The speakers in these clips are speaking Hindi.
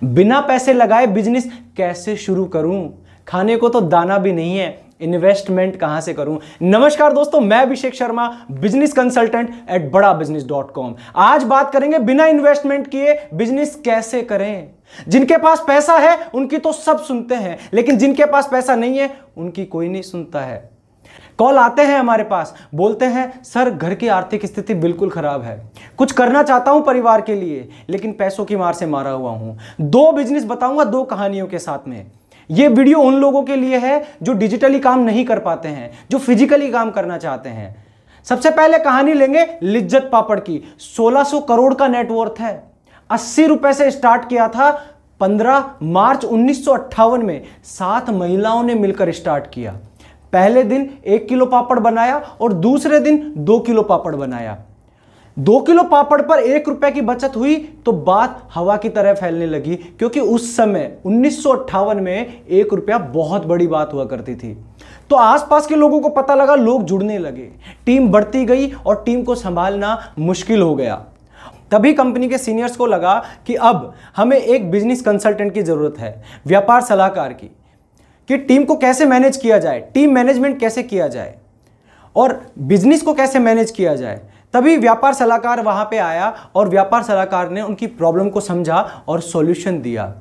बिना पैसे लगाए बिजनेस कैसे शुरू करूं? खाने को तो दाना भी नहीं है, इन्वेस्टमेंट कहां से करूं? नमस्कार दोस्तों, मैं Abhishek Sharma, business consultant at badabusiness.com। आज बात करेंगे बिना इन्वेस्टमेंट किए बिजनेस कैसे करें। जिनके पास पैसा है उनकी तो सब सुनते हैं, लेकिन जिनके पास पैसा नहीं है उनकी कोई नहीं सुनता है। कॉल आते हैं हमारे पास, बोलते हैं सर घर की आर्थिक स्थिति बिल्कुल खराब है, कुछ करना चाहता हूं परिवार के लिए, लेकिन पैसों की मार से मारा हुआ हूं। 2 बिजनेस बताऊंगा 2 कहानियों के साथ में। यह वीडियो उन लोगों के लिए है जो डिजिटली काम नहीं कर पाते हैं, जो फिजिकली काम करना चाहते हैं। सबसे पहले कहानी लेंगे लिज्जत पापड़ की। 1600 करोड़ का नेटवर्थ है, 80 रुपए से स्टार्ट किया था। 15 मार्च 1958 में 7 महिलाओं ने मिलकर स्टार्ट किया। पहले दिन 1 किलो पापड़ बनाया और दूसरे दिन 2 किलो पापड़ बनाया। 2 किलो पापड़ पर 1 रुपए की बचत हुई तो बात हवा की तरह फैलने लगी, क्योंकि उस समय 1958 में 1 रुपया बहुत बड़ी बात हुआ करती थी। तो आसपास के लोगों को पता लगा, लोग जुड़ने लगे, टीम बढ़ती गई और टीम को संभालना मुश्किल हो गया। तभी कंपनी के सीनियर्स को लगा कि अब हमें एक बिजनेस कंसल्टेंट की जरूरत है, व्यापार सलाहकार की, कि टीम को कैसे मैनेज किया जाए, टीम मैनेजमेंट कैसे किया जाए और बिजनेस को कैसे मैनेज किया जाए। तभी व्यापार सलाहकार वहां पे आया और व्यापार सलाहकार ने उनकी प्रॉब्लम को समझा और सॉल्यूशन दिया।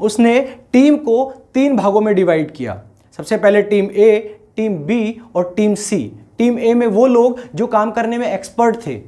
उसने टीम को 3 भागों में डिवाइड किया। सबसे पहले टीम ए, टीम बी और टीम सी। टीम ए में वो लोग जो काम करने में एक्सपर्ट थे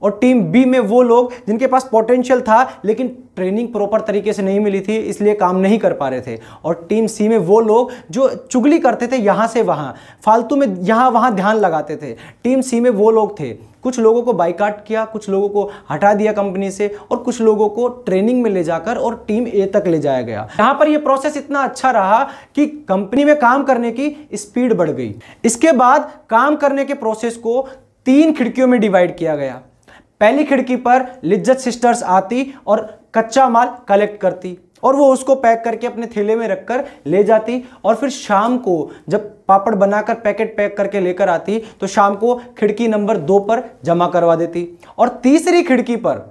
और टीम बी में वो लोग जिनके पास पोटेंशियल था लेकिन ट्रेनिंग प्रॉपर तरीके से नहीं मिली थी, इसलिए काम नहीं कर पा रहे थे। और टीम सी में वो लोग जो चुगली करते थे, यहां से वहां फालतू में यहां वहां ध्यान लगाते थे। टीम सी में वो लोग थे। कुछ लोगों को बाइकाट किया, कुछ लोगों को हटा दिया कंपनी से और कुछ लोगों को ट्रेनिंग में ले जाकर और टीम ए तक ले जाया गया। यहां पर यह प्रोसेस इतना अच्छा रहा कि कंपनी में काम करने की स्पीड बढ़ गई। इसके बाद काम करने के प्रोसेस को 3 खिड़कियों में डिवाइड किया गया। पहली खिड़की पर लिज्जत सिस्टर्स आती और कच्चा माल कलेक्ट करती और वो उसको पैक करके अपने थैले में रखकर ले जाती और फिर शाम को जब पापड़ बनाकर पैकेट पैक करके लेकर आती तो शाम को खिड़की नंबर 2 पर जमा करवा देती और तीसरी खिड़की पर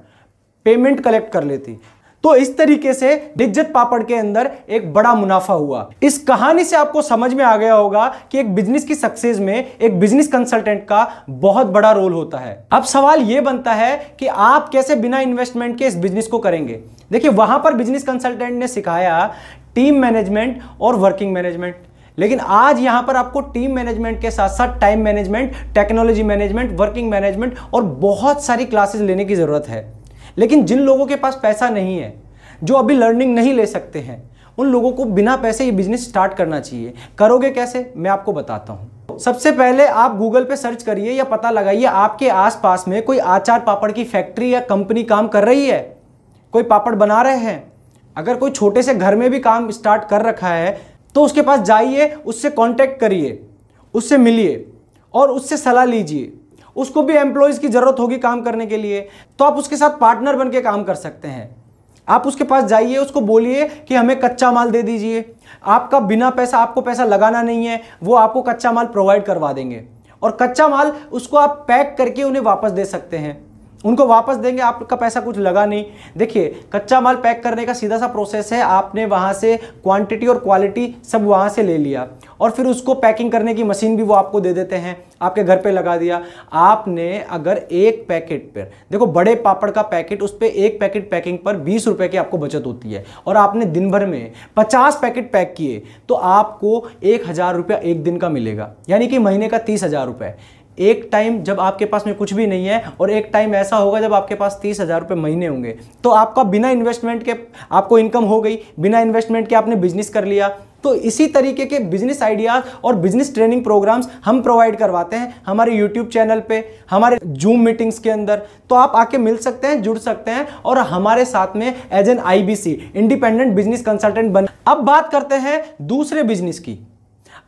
पेमेंट कलेक्ट कर लेती। तो इस तरीके से लिज्जत पापड़ के अंदर एक बड़ा मुनाफा हुआ। इस कहानी से आपको समझ में आ गया होगा कि एक बिजनेस की सक्सेस में एक बिजनेस कंसल्टेंट का बहुत बड़ा रोल होता है। अब सवाल यह बनता है कि आप कैसे बिना इन्वेस्टमेंट के इस बिजनेस को करेंगे। देखिए, वहां पर बिजनेस कंसल्टेंट ने सिखाया टीम मैनेजमेंट और वर्किंग मैनेजमेंट, लेकिन आज यहां पर आपको टीम मैनेजमेंट के साथ साथ time management, technology management, working management और बहुत सारी क्लासेस लेने की जरूरत है। लेकिन जिन लोगों के पास पैसा नहीं है, जो अभी लर्निंग नहीं ले सकते हैं, उन लोगों को बिना पैसे ये बिजनेस स्टार्ट करना चाहिए। करोगे कैसे, मैं आपको बताता हूं। सबसे पहले आप गूगल पे सर्च करिए या पता लगाइए आपके आसपास में कोई आचार पापड़ की फैक्ट्री या कंपनी काम कर रही है, कोई पापड़ बना रहे हैं। अगर कोई छोटे से घर में भी काम स्टार्ट कर रखा है तो उसके पास जाइए, उससे कांटेक्ट करिए, उससे मिलिए और उससे सलाह लीजिए। उसको भी एम्प्लॉयज की जरूरत होगी काम करने के लिए, तो आप उसके साथ पार्टनर बन के काम कर सकते हैं। आप उसके पास जाइए, उसको बोलिए कि हमें कच्चा माल दे दीजिए, आपका बिना पैसा, आपको पैसा लगाना नहीं है, वो आपको कच्चा माल प्रोवाइड करवा देंगे और कच्चा माल उसको आप पैक करके उन्हें वापस दे सकते हैं। उनको वापस देंगे, आपका पैसा कुछ लगा नहीं। देखिए, कच्चा माल पैक करने का सीधा सा प्रोसेस है, आपने वहां से क्वांटिटी और क्वालिटी सब वहां से ले लिया और फिर उसको पैकिंग करने की मशीन भी वो आपको दे देते हैं, आपके घर पे लगा दिया। आपने अगर एक पैकेट पर, देखो बड़े पापड़ का पैकेट, उस पर एक पैकेट पैकिंग पर 20 रुपए की आपको बचत होती है और आपने दिन भर में 50 पैकेट पैक किए तो आपको 1000 रुपया एक दिन का मिलेगा, यानी कि महीने का 30,000 रुपये। एक टाइम जब आपके पास में कुछ भी नहीं है और एक टाइम ऐसा होगा जब आपके पास 30,000 रुपये महीने होंगे, तो आपका बिना इन्वेस्टमेंट के आपको इनकम हो गई, बिना इन्वेस्टमेंट के आपने बिजनेस कर लिया। तो इसी तरीके के बिजनेस आइडियाज और बिजनेस ट्रेनिंग प्रोग्राम्स हम प्रोवाइड करवाते हैं हमारे यूट्यूब चैनल पे, हमारे जूम मीटिंग्स के अंदर। तो आप आके मिल सकते हैं, जुड़ सकते हैं और हमारे साथ में as an IBC, independent business consultant बन। अब बात करते हैं दूसरे बिजनेस की।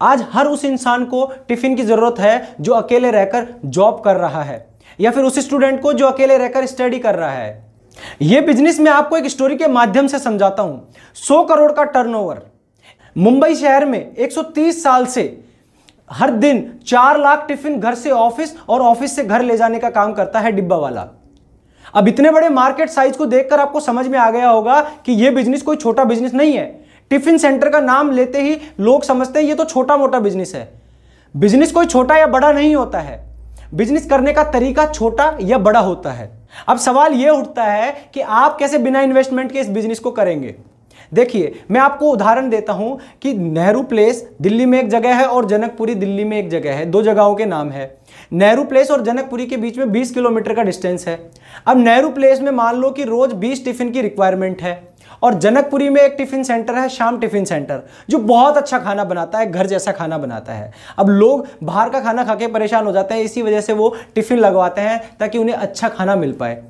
आज हर उस इंसान को टिफिन की जरूरत है जो अकेले रहकर जॉब कर रहा है, या फिर उस स्टूडेंट को जो अकेले रहकर स्टडी कर रहा है। यह बिजनेस मैं आपको एक स्टोरी के माध्यम से समझाता हूं। 100 करोड़ का टर्नओवर, मुंबई शहर में 130 साल से हर दिन 4 लाख टिफिन घर से ऑफिस और ऑफिस से घर ले जाने का काम करता है डिब्बा वाला। अब इतने बड़े मार्केट साइज को देखकर आपको समझ में आ गया होगा कि यह बिजनेस कोई छोटा बिजनेस नहीं है। टिफिन सेंटर का नाम लेते ही लोग समझते हैं ये तो छोटा मोटा बिजनेस है। बिजनेस कोई छोटा या बड़ा नहीं होता है, बिजनेस करने का तरीका छोटा या बड़ा होता है। अब सवाल यह उठता है कि आप कैसे बिना इन्वेस्टमेंट के इस बिजनेस को करेंगे। देखिए, मैं आपको उदाहरण देता हूं कि नेहरू प्लेस दिल्ली में एक जगह है और जनकपुरी दिल्ली में एक जगह है। दो जगहों के नाम है। नेहरू प्लेस और जनकपुरी के बीच में 20 किलोमीटर का डिस्टेंस है। अब नेहरू प्लेस में मान लो कि रोज 20 टिफिन की रिक्वायरमेंट है और जनकपुरी में एक टिफिन सेंटर है, श्याम टिफिन सेंटर, जो बहुत अच्छा खाना बनाता है, घर जैसा खाना बनाता है। अब लोग बाहर का खाना खा के परेशान हो जाते हैं, इसी वजह से वो टिफिन लगवाते हैं ताकि उन्हें अच्छा खाना मिल पाए।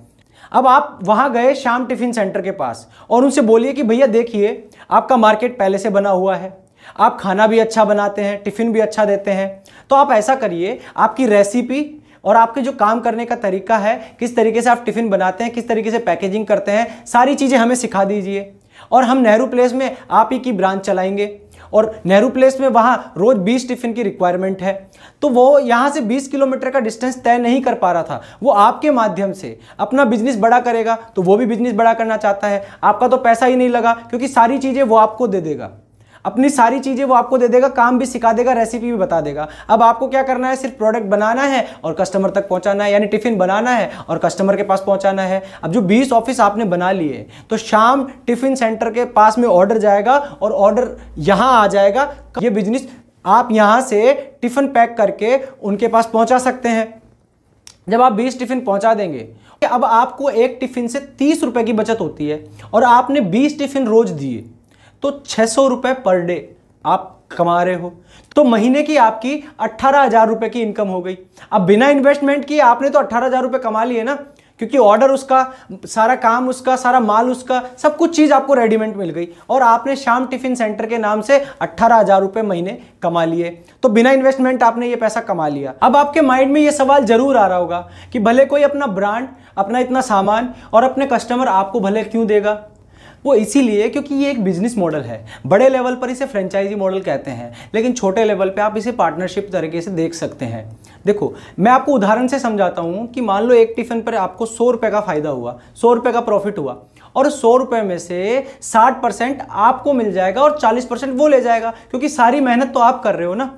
अब आप वहां गए श्याम टिफिन सेंटर के पास और उनसे बोलिए कि भैया देखिए, आपका मार्केट पहले से बना हुआ है, आप खाना भी अच्छा बनाते हैं, टिफिन भी अच्छा देते हैं, तो आप ऐसा करिए, आपकी रेसिपी और आपके जो काम करने का तरीका है, किस तरीके से आप टिफिन बनाते हैं, किस तरीके से पैकेजिंग करते हैं, सारी चीजें हमें सिखा दीजिए और हम नेहरू प्लेस में आप ही की ब्रांच चलाएंगे। और नेहरू प्लेस में वहां रोज 20 टिफिन की रिक्वायरमेंट है, तो वो यहां से 20 किलोमीटर का डिस्टेंस तय नहीं कर पा रहा था, वो आपके माध्यम से अपना बिजनेस बड़ा करेगा, तो वो भी बिजनेस बड़ा करना चाहता है। आपका तो पैसा ही नहीं लगा क्योंकि सारी चीजें वो आपको दे देगा, अपनी सारी चीजें वो आपको दे देगा, काम भी सिखा देगा, रेसिपी भी बता देगा। अब आपको क्या करना है, सिर्फ प्रोडक्ट बनाना है और कस्टमर तक पहुंचाना है, यानी टिफिन बनाना है और कस्टमर के पास पहुंचाना है। अब जो 20 ऑफिस आपने बना लिए, तो शाम टिफिन सेंटर के पास में ऑर्डर जाएगा और ऑर्डर यहां आ जाएगा। ये बिजनेस आप यहां से टिफिन पैक करके उनके पास पहुंचा सकते हैं। जब आप 20 टिफिन पहुंचा देंगे, अब आपको एक टिफिन से 30 रुपए की बचत होती है और आपने 20 टिफिन रोज दिए तो 600 रुपए पर डे आप कमा रहे हो। तो महीने की आपकी 18,000 रुपए की इनकम हो गई। अब बिना इन्वेस्टमेंट किए आपने तो 18,000 रुपए कमा लिए ना, क्योंकि ऑर्डर उसका, सारा काम उसका, सारा माल उसका, सब कुछ चीज आपको रेडीमेड मिल गई और आपने श्याम टिफिन सेंटर के नाम से 18,000 रुपए महीने कमा लिए। तो बिना इन्वेस्टमेंट आपने ये पैसा कमा लिया। अब आपके माइंड में ये सवाल जरूर आ रहा होगा कि भले कोई अपना ब्रांड, अपना इतना सामान और अपने कस्टमर आपको भले क्यों देगा। वो इसीलिए क्योंकि ये एक बिजनेस मॉडल है। बड़े लेवल पर इसे फ्रेंचाइजी मॉडल कहते हैं, लेकिन छोटे लेवल पे आप इसे पार्टनरशिप तरीके से देख सकते हैं। देखो, मैं आपको उदाहरण से समझाता हूं कि मान लो एक टिफिन पर आपको 100 रुपए का फायदा हुआ, 100 रुपए का प्रॉफिट हुआ और 100 रुपए में से 60% आपको मिल जाएगा और 40% वो ले जाएगा, क्योंकि सारी मेहनत तो आप कर रहे हो ना।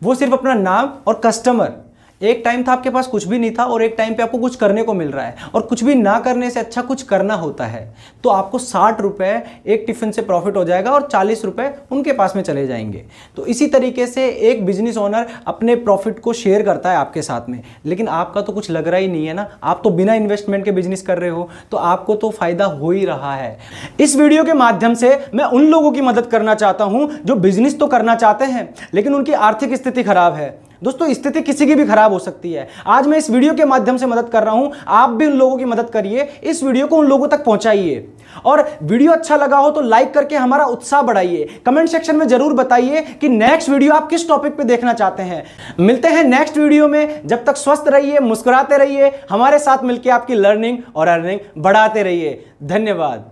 वो सिर्फ अपना नाम और कस्टमर। एक टाइम था आपके पास कुछ भी नहीं था और एक टाइम पे आपको कुछ करने को मिल रहा है, और कुछ भी ना करने से अच्छा कुछ करना होता है। तो आपको 60 रुपए एक टिफिन से प्रॉफिट हो जाएगा और 40 रुपए उनके पास में चले जाएंगे। तो इसी तरीके से एक बिजनेस ओनर अपने प्रॉफिट को शेयर करता है आपके साथ में, लेकिन आपका तो कुछ लग रहा ही नहीं है ना। आप तो बिना इन्वेस्टमेंट के बिजनेस कर रहे हो, तो आपको तो फायदा हो ही रहा है। इस वीडियो के माध्यम से मैं उन लोगों की मदद करना चाहता हूं जो बिजनेस तो करना चाहते हैं लेकिन उनकी आर्थिक स्थिति खराब है। दोस्तों, स्थिति किसी की भी खराब हो सकती है। आज मैं इस वीडियो के माध्यम से मदद कर रहा हूं, आप भी उन लोगों की मदद करिए, इस वीडियो को उन लोगों तक पहुंचाइए। और वीडियो अच्छा लगा हो तो लाइक करके हमारा उत्साह बढ़ाइए। कमेंट सेक्शन में जरूर बताइए कि नेक्स्ट वीडियो आप किस टॉपिक पे देखना चाहते हैं। मिलते हैं नेक्स्ट वीडियो में। जब तक स्वस्थ रहिए, मुस्कुराते रहिए, हमारे साथ मिलकर आपकी लर्निंग और अर्निंग बढ़ाते रहिए। धन्यवाद।